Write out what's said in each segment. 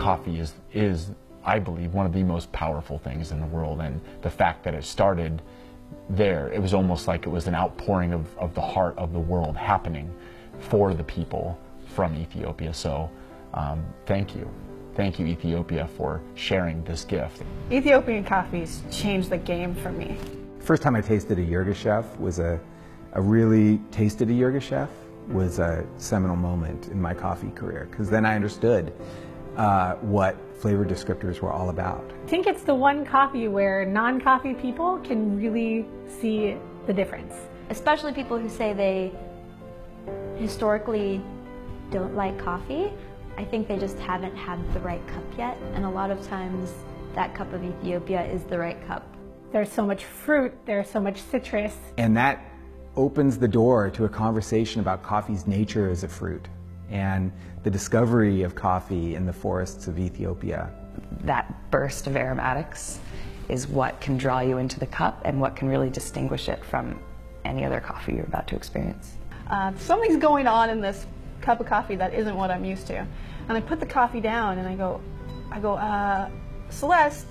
coffee is, I believe, one of the most powerful things in the world, and the fact that it started there, it was almost like it was an outpouring of the heart of the world happening for the people from Ethiopia. So thank you. Thank you, Ethiopia, for sharing this gift. Ethiopian coffees changed the game for me. First time I tasted a Yirgacheffe was a seminal moment in my coffee career, because then I understood what flavor descriptors were all about. I think it's the one coffee where non-coffee people can really see the difference. Especially people who say they historically don't like coffee. I think they just haven't had the right cup yet, and a lot of times that cup of Ethiopia is the right cup. There's so much fruit, there's so much citrus. And that opens the door to a conversation about coffee's nature as a fruit and the discovery of coffee in the forests of Ethiopia. That burst of aromatics is what can draw you into the cup and what can really distinguish it from any other coffee you're about to experience. Something's going on in this cup of coffee that isn't what I'm used to. And I put the coffee down and I go, Celeste,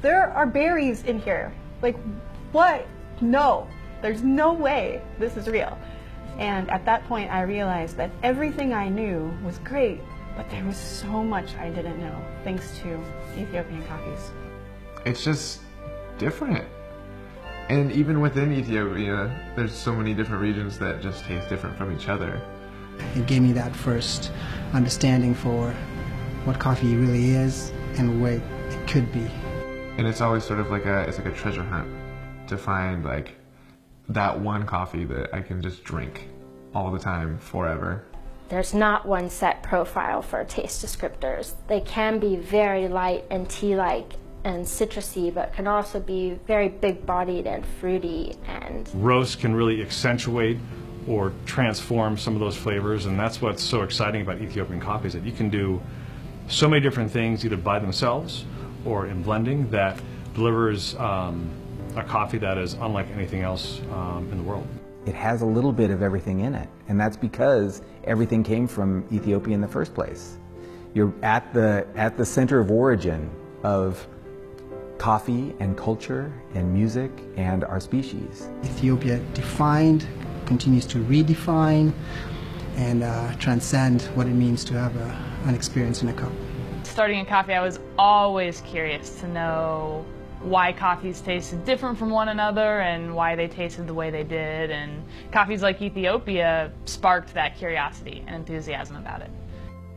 there are berries in here. Like, what? No, there's no way this is real. And at that point I realized that everything I knew was great, but there was so much I didn't know, thanks to Ethiopian coffees. It's just different. And even within Ethiopia, there's so many different regions that just taste different from each other. It gave me that first understanding for what coffee really is and what it could be. And it's always sort of like it's like a treasure hunt to find like that one coffee that I can just drink all the time, forever. There's not one set profile for taste descriptors. They can be very light and tea-like and citrusy, but can also be very big-bodied and fruity. And roast can really accentuate or transform some of those flavors, and that's what's so exciting about Ethiopian coffee, is that you can do so many different things either by themselves or in blending that delivers a coffee that is unlike anything else in the world. It has a little bit of everything in it, and that's because everything came from Ethiopia in the first place. You're at the center of origin of coffee and culture and music and our species. Ethiopia defined, continues to redefine, and transcend what it means to have an experience in a cup. Starting in coffee, I was always curious to know why coffees tasted different from one another and why they tasted the way they did, and coffees like Ethiopia sparked that curiosity and enthusiasm about it.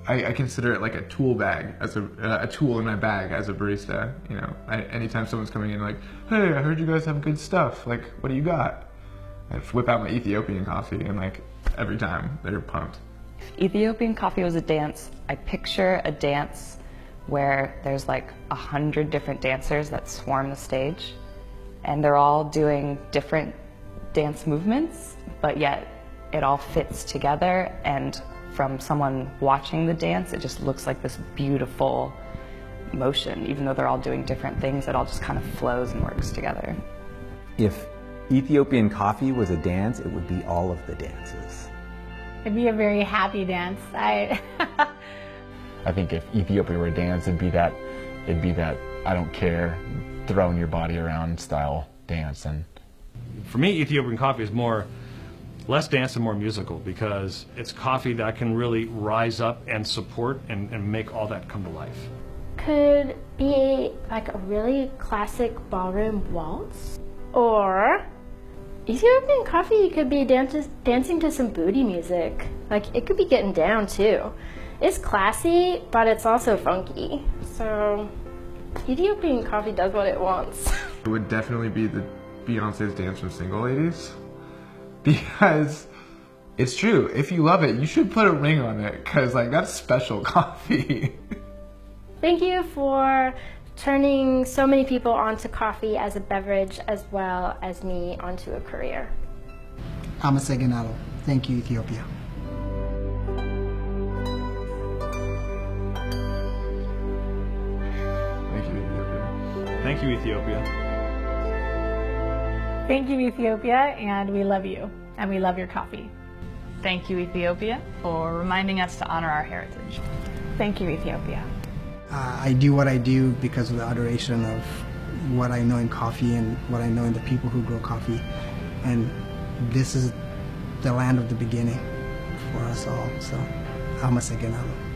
I consider it like a tool bag, as a tool in my bag as a barista. You know, anytime someone's coming in like, hey, I heard you guys have good stuff, like, what do you got? I whip out my Ethiopian coffee, and like every time they're pumped. If Ethiopian coffee was a dance, I picture a dance where there's like 100 different dancers that swarm the stage, and they're all doing different dance movements, but yet it all fits together, and from someone watching the dance, it just looks like this beautiful motion. Even though they're all doing different things, it all just kind of flows and works together. If Ethiopian coffee was a dance, it would be all of the dances. It'd be a very happy dance. I think if Ethiopia were a dance, it'd be that I don't care, throwing your body around style dance. And for me, Ethiopian coffee is less dance and more musical, because it's coffee that can really rise up and support and make all that come to life. could be like a really classic ballroom waltz, or Ethiopian coffee could be dancing to some booty music. Like, it could be getting down too. It's classy, but it's also funky. So Ethiopian coffee does what it wants. It would definitely be the Beyonce's Dance from Single Ladies, because it's true. If you love it, you should put a ring on it, because like, that's special coffee. Thank you for turning so many people onto coffee as a beverage, as well as me onto a career. Amaseganalo. Thank you, Ethiopia. Thank you, Ethiopia. Thank you, Ethiopia. Thank you, Ethiopia, and we love you, and we love your coffee. Thank you, Ethiopia, for reminding us to honor our heritage. Thank you, Ethiopia. I do what I do because of the adoration of what I know in coffee and what I know in the people who grow coffee. And this is the land of the beginning for us all. So, Amasaganalo.